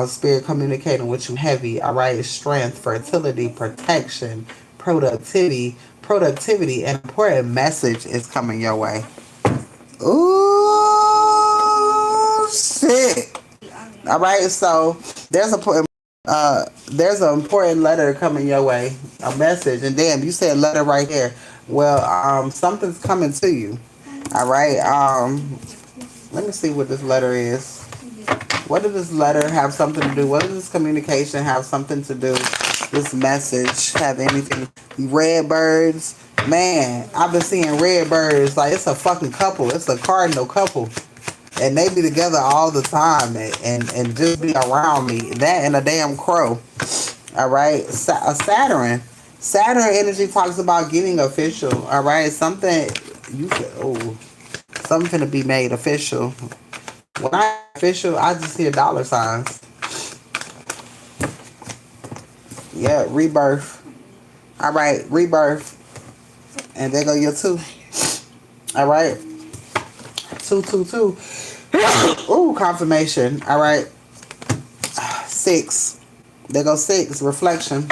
spirit communicating with you heavy. All right, strength, fertility, protection, productivity, an important message is coming your way. Ooh, shit. All right, so there's a there's an important letter coming your way, a message, and damn, you said letter right here. Well, something's coming to you. All right, let me see what this letter is. What does this letter have something to do? What does this communication have something to do? This message have anything? Red birds, man. I've been seeing red birds like it's a fucking couple. It's a cardinal couple, and they be together all the time and just be around me. That and a damn crow. All right, a Saturn. Saturn energy talks about getting official. All right, something you could. Oh, something finna be made official. When I official, I just hear dollar signs. Yeah, rebirth. All right, rebirth. And there go your two. All right. 222. Ooh, confirmation. All right. 6. There go 6. Reflection.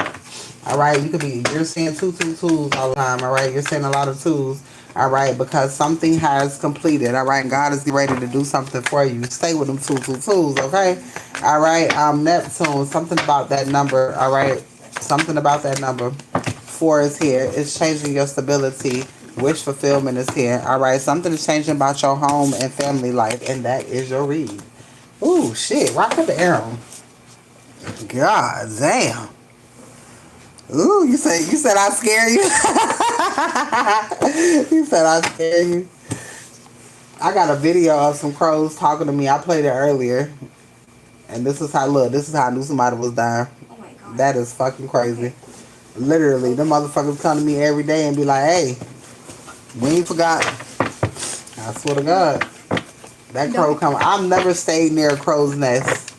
All right. You're seeing 222s all the time. All right. You're seeing a lot of twos. All right, because something has completed. All right, and God is ready to do something for you. Stay with them 222s, okay? All right, Neptune, something about that number. All right, something about that number. 4 is here. It's changing your stability. Wish fulfillment is here. All right, something is changing about your home and family life, and that is your read. Ooh, shit, rock with the arrow. God damn. Ooh, you said I scare you. You said I scare you. I got a video of some crows talking to me. I played it earlier, and this is how This is how I knew somebody was dying. Oh my god. That is fucking crazy. Literally, them motherfuckers come to me every day and be like, "Hey, we ain't forgot." I swear to God, that crow come. I've never stayed near a crow's nest.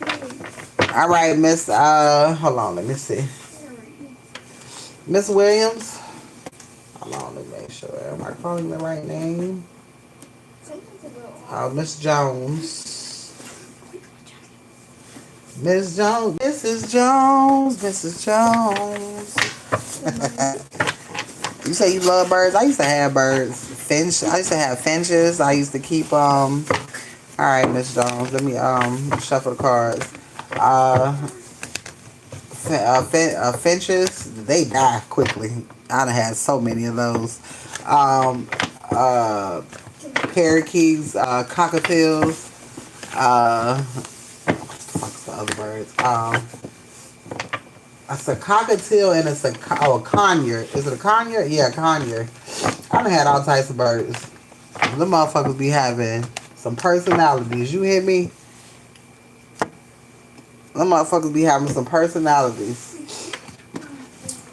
All right, Miss. Hold on. Let me see. Miss Williams. Hold on. Let me make sure. Am I calling the right name? Miss Jones. Miss Jones. Mrs. Jones. Mrs. Jones. You say you love birds? I used to have birds. Finch. I used to have finches. I used to keep All right, Miss Jones. Let me shuffle the cards. Finches. They die quickly. I done had so many of those. Parakeets, cockatiels. What's the other birds? It's a cockatiel and it's a conure. Is it a conure? Yeah, conure. I done had all types of birds. Them motherfuckers be having some personalities. You hear me? Them motherfuckers be having some personalities.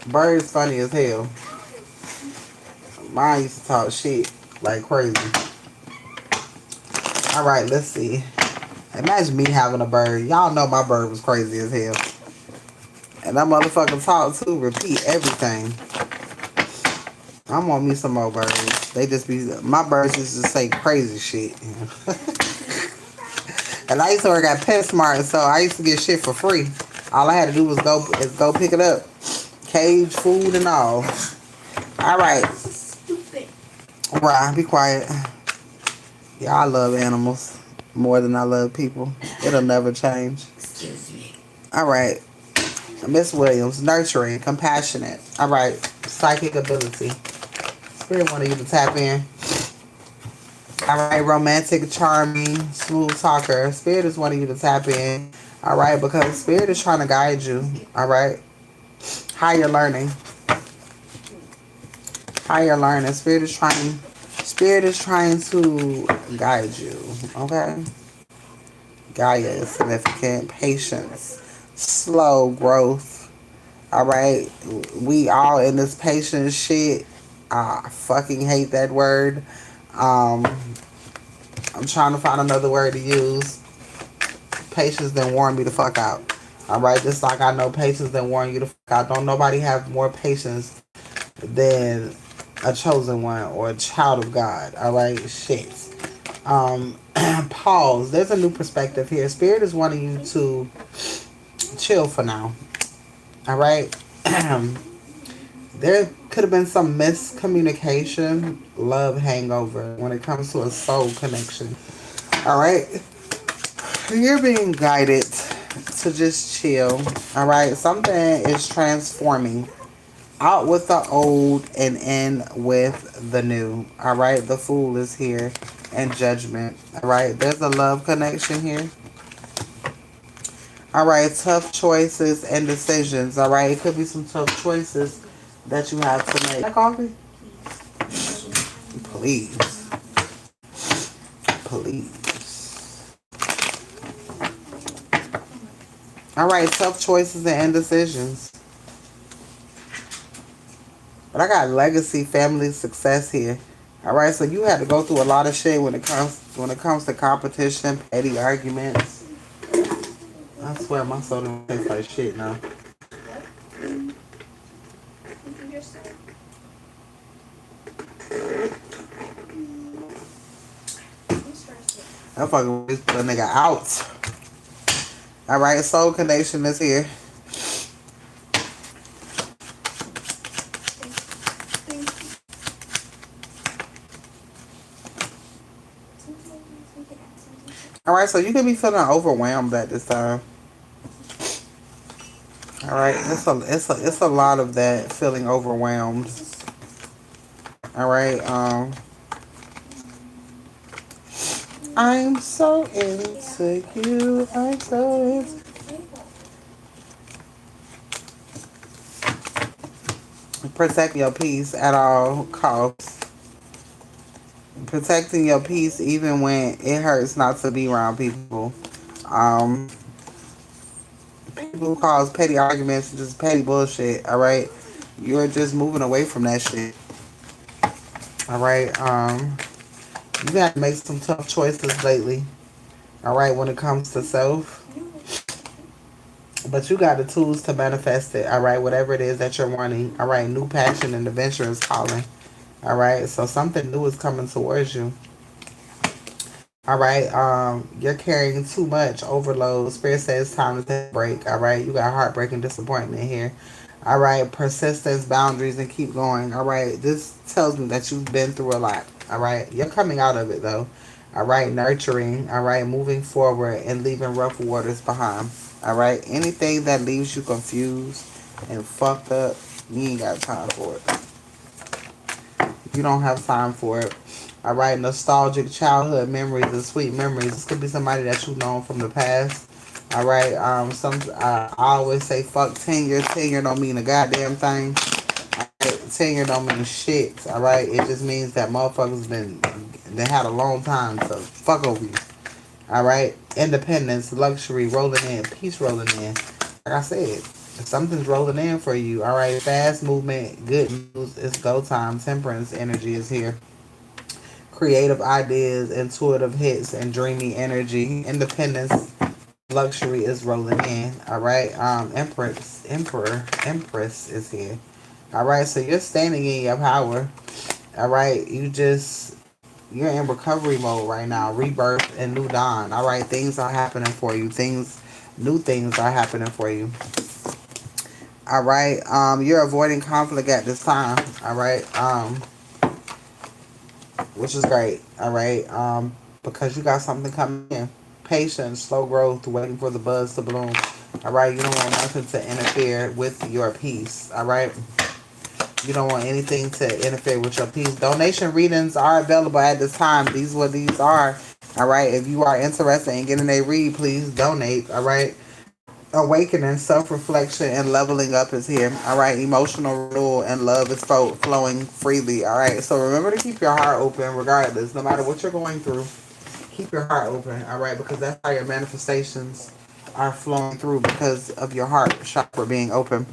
Birds funny as hell. Mine used to talk shit like crazy. All right, let's see. Imagine me having a bird. Y'all know my bird was crazy as hell. And that motherfucker talk too, repeat everything. I want me some more birds. They just be, my birds just say crazy shit. And I used to work at PetSmart, so I used to get shit for free. All I had to do was go pick it up. Cage, food, and all. All right. Stupid. Right, be quiet. Yeah, I love animals more than I love people. It'll never change. Excuse me. All right. Miss Williams, nurturing, compassionate. All right. Psychic ability. Spirit wanted you to tap in. All right. Romantic, charming, smooth talker. Spirit is wanting you to tap in. All right. Because Spirit is trying to guide you. All right. Higher learning. Higher learning. Spirit is trying to guide you. Okay. Gaia is significant. Patience. Slow growth. All right. We all in this patience shit. I fucking hate that word. I'm trying to find another word to use. Patience then warn me the fuck out. All right. Just like I know patience then warn you the fuck out. Don't nobody have more patience than a chosen one or a child of God. All right. Shit. Pause. There's a new perspective here. Spirit is wanting you to chill for now. All right. There could have been some miscommunication, love hangover when it comes to a soul connection. All right. You're being guided to just chill. All right. Something is transforming. Out with the old and in with the new. All right. The Fool is here and Judgment. All right. There's a love connection here. All right, tough choices and decisions. All right, it could be some tough choices that you have to make. Coffee? Please. Please. All right, tough choices and indecisions. But I got legacy, family, success here. All right, so you had to go through a lot of shit when it comes to competition, petty arguments. I swear my soda tastes like shit now. That fucking put a nigga out. Alright, soul connection is here. All right, so you could be feeling overwhelmed at this time. All right, it's a lot of that feeling overwhelmed. All right, I'm so into you. I'm so into. Protect your peace at all costs. Protecting your peace even when it hurts not to be around people. Um, People who cause petty arguments and just petty bullshit. All right, you're just moving away from that shit. All right, you got to make some tough choices lately. All right, when it comes to self, but you got the tools to manifest it. All right, whatever it is that you're wanting. All right, new passion and adventure is calling. All right, so something new is coming towards you. All right, you're carrying too much overload. Spirit says it's time to take a break. All right, you got heartbreaking disappointment here. All right, persistence, boundaries, and keep going. All right, this tells me that you've been through a lot. All right, you're coming out of it though. All right, nurturing. All right, moving forward and leaving rough waters behind. All right, anything that leaves you confused and fucked up, you ain't got time for it. You don't have time for it. All right, nostalgic childhood memories and sweet memories. This could be somebody that you've known from the past. All right, I always say fuck tenure. Tenure don't mean a goddamn thing. Tenure don't mean shit. All right, it just means that motherfuckers they had a long time to fuck over you. All right, independence, luxury rolling in, peace rolling in. Like I said, something's rolling in for you. All right, fast movement, good news. It's go time. Temperance energy is here. Creative ideas, intuitive hits, and dreamy energy. Independence, luxury is rolling in. All right. Empress is here. All right. So you're standing in your power. All right. You're in recovery mode right now. Rebirth and new dawn. All right. Things are happening for you. New things are happening for you. All right. You're avoiding conflict at this time. All right. Which is great. All right. Because you got something coming in. Patience, slow growth, waiting for the buzz to bloom. All right. You don't want nothing to interfere with your peace. All right. You don't want anything to interfere with your peace. Donation readings are available at this time. These what these are. All right. If you are interested in getting a read, please donate. All right. Awakening, self-reflection, and leveling up is here. All right, emotional renewal and love is flowing freely. All right, so remember to keep your heart open regardless, no matter what you're going through. Keep your heart open. All right, because that's how your manifestations are flowing through because of your heart chakra being open.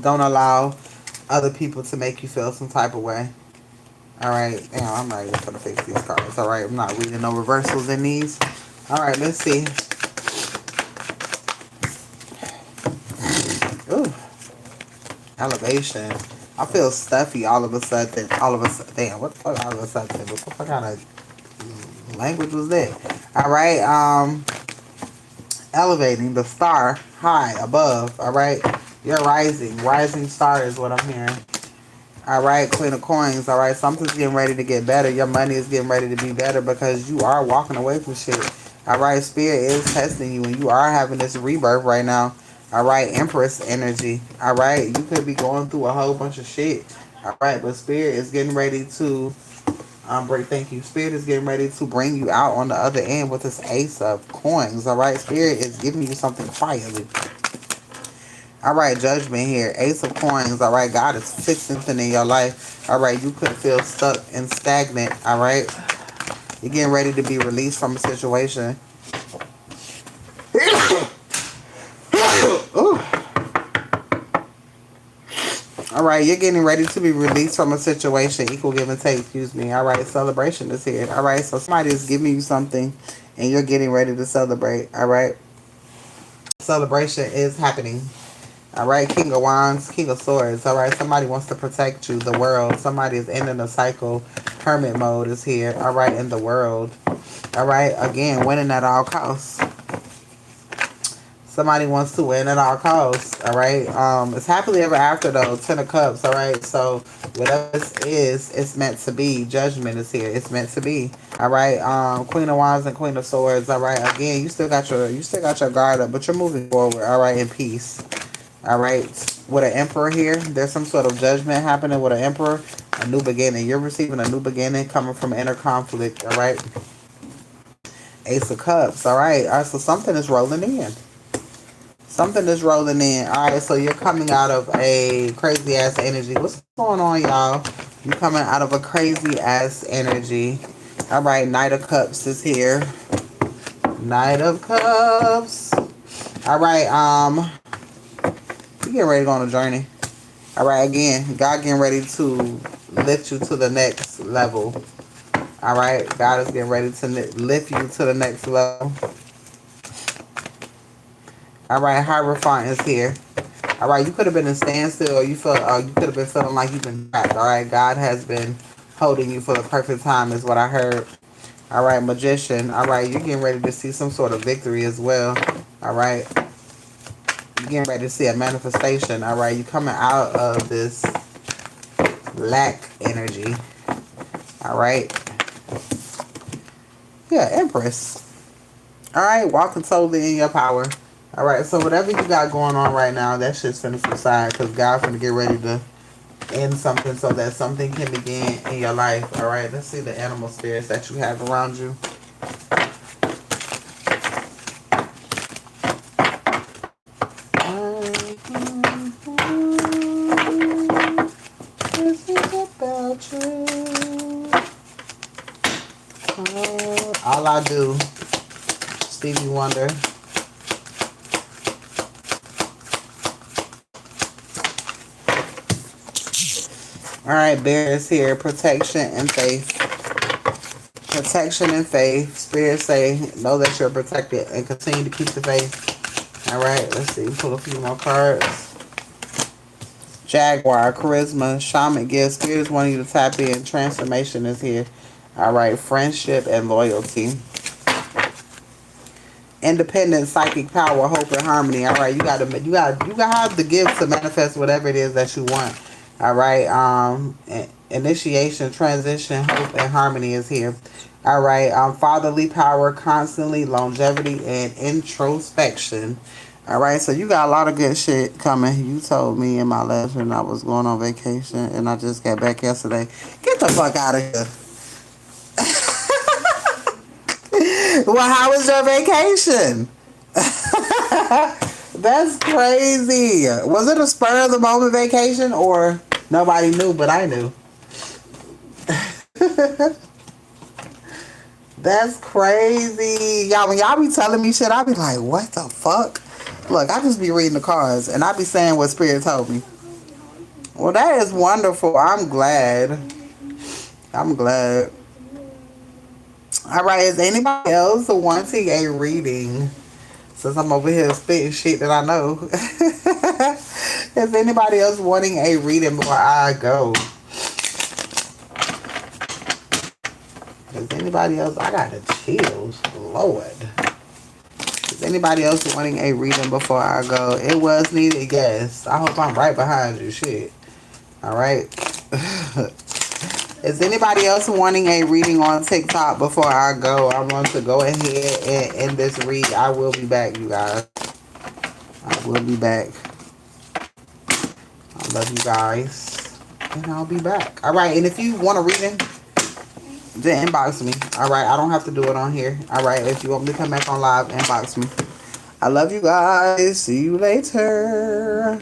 Don't allow other people to make you feel some type of way. All right, damn, I'm not even gonna fix these cards. All right, I'm not reading no reversals in these. All right, let's see. Ooh. Elevation. I feel stuffy all of a sudden. All of a sudden. Damn, what the fuck all of a sudden? What the fuck kind of language was that? Alright, elevating the star high above. Alright. You're rising. Rising star is what I'm hearing. Alright, Queen of Coins. Alright, something's getting ready to get better. Your money is getting ready to be better because you are walking away from shit. Alright, Spirit is testing you and you are having this rebirth right now. Alright, Empress energy. Alright, you could be going through a whole bunch of shit. Alright, but Spirit is getting ready to thank you. Spirit is getting ready to bring you out on the other end with this Ace of Coins. Alright, Spirit is giving you something fiery. All right, judgment here. Ace of Coins. All right, God is fixing something in your life. All right, you could feel stuck and stagnant. All right, you're getting ready to be released from a situation. All right, you're getting ready to be released from a situation. Equal give and take, excuse me. All right, celebration is here. All right, so somebody is giving you something and you're getting ready to celebrate. All right, celebration is happening. All right, King of Wands, King of Swords. All right, somebody wants to protect you, the world. Somebody is ending a cycle. Hermit mode is here. All right, in the world. All right, again, winning at all costs. Somebody wants to win at all costs. All right. It's happily ever after though. 10 of Cups. All right. So whatever this is, it's meant to be. Judgment is here. It's meant to be. All right. Queen of Wands and Queen of Swords. All right. Again, you still got your guard up, but you're moving forward. All right, in peace. All right. With an Emperor here, there's some sort of judgment happening with an Emperor. A new beginning. You're receiving a new beginning coming from inner conflict. All right. Ace of Cups. All right. All right. So something is rolling in. Something is rolling in. All right, so you're coming out of a crazy ass energy. What's going on, y'all? You're coming out of a crazy ass energy. All right, Knight of Cups is here. Knight of Cups. All right, you getting ready to go on a journey. All right, again, God getting ready to lift you to the next level. All right, God is getting ready to lift you to the next level. All right, Hierophant is here. All right, you could have been in standstill, or you could have been feeling like you've been trapped. All right, God has been holding you for the perfect time, is what I heard. All right, Magician. All right, you're getting ready to see some sort of victory as well. All right, you're getting ready to see a manifestation. All right, you're coming out of this lack energy. All right, yeah, Empress. All right, walking totally in your power. All right, so whatever you got going on right now, that shit's finna subside because God's finna get ready to end something so that something can begin in your life. All right, let's see the animal spirits that you have around you. This is about you. All I do, Stevie Wonder. All right, Bear is here. Protection and faith. Protection and faith. Spirits say, know that you're protected and continue to keep the faith. All right, let's see. Pull a few more cards. Jaguar, charisma, shaman gifts. Spirits wanting you to tap in. Transformation is here. All right, friendship and loyalty. Independent, psychic power, hope and harmony. All right, you gotta have the gift to manifest whatever it is that you want. All right, initiation, transition, hope, and harmony is here. All right, fatherly power, constantly, longevity, and introspection. All right, so you got a lot of good shit coming. You told me in my last when I was going on vacation, and I just got back yesterday. Get the fuck out of here. Well, how was your vacation? That's crazy. Was it a spur of the moment vacation or nobody knew but I knew? That's crazy. Y'all, when y'all be telling me shit, I be like, what the fuck? Look, I just be reading the cards and I be saying what Spirit told me. Well, that is wonderful. I'm glad. I'm glad. All right, is anybody else wanting a reading? Since I'm over here spitting shit that I know. Is anybody else wanting a reading before I go? Is anybody else? I got the chills. Lord. Is anybody else wanting a reading before I go? It was needed, yes. I hope I'm right behind you. Shit. All right. Is anybody else wanting a reading on TikTok before I go? I want to go ahead and end this read. I will be back, you guys. I will be back. I love you guys. And I'll be back. All right. And if you want a reading, then inbox me. All right. I don't have to do it on here. All right. If you want me to come back on live, inbox me. I love you guys. See you later.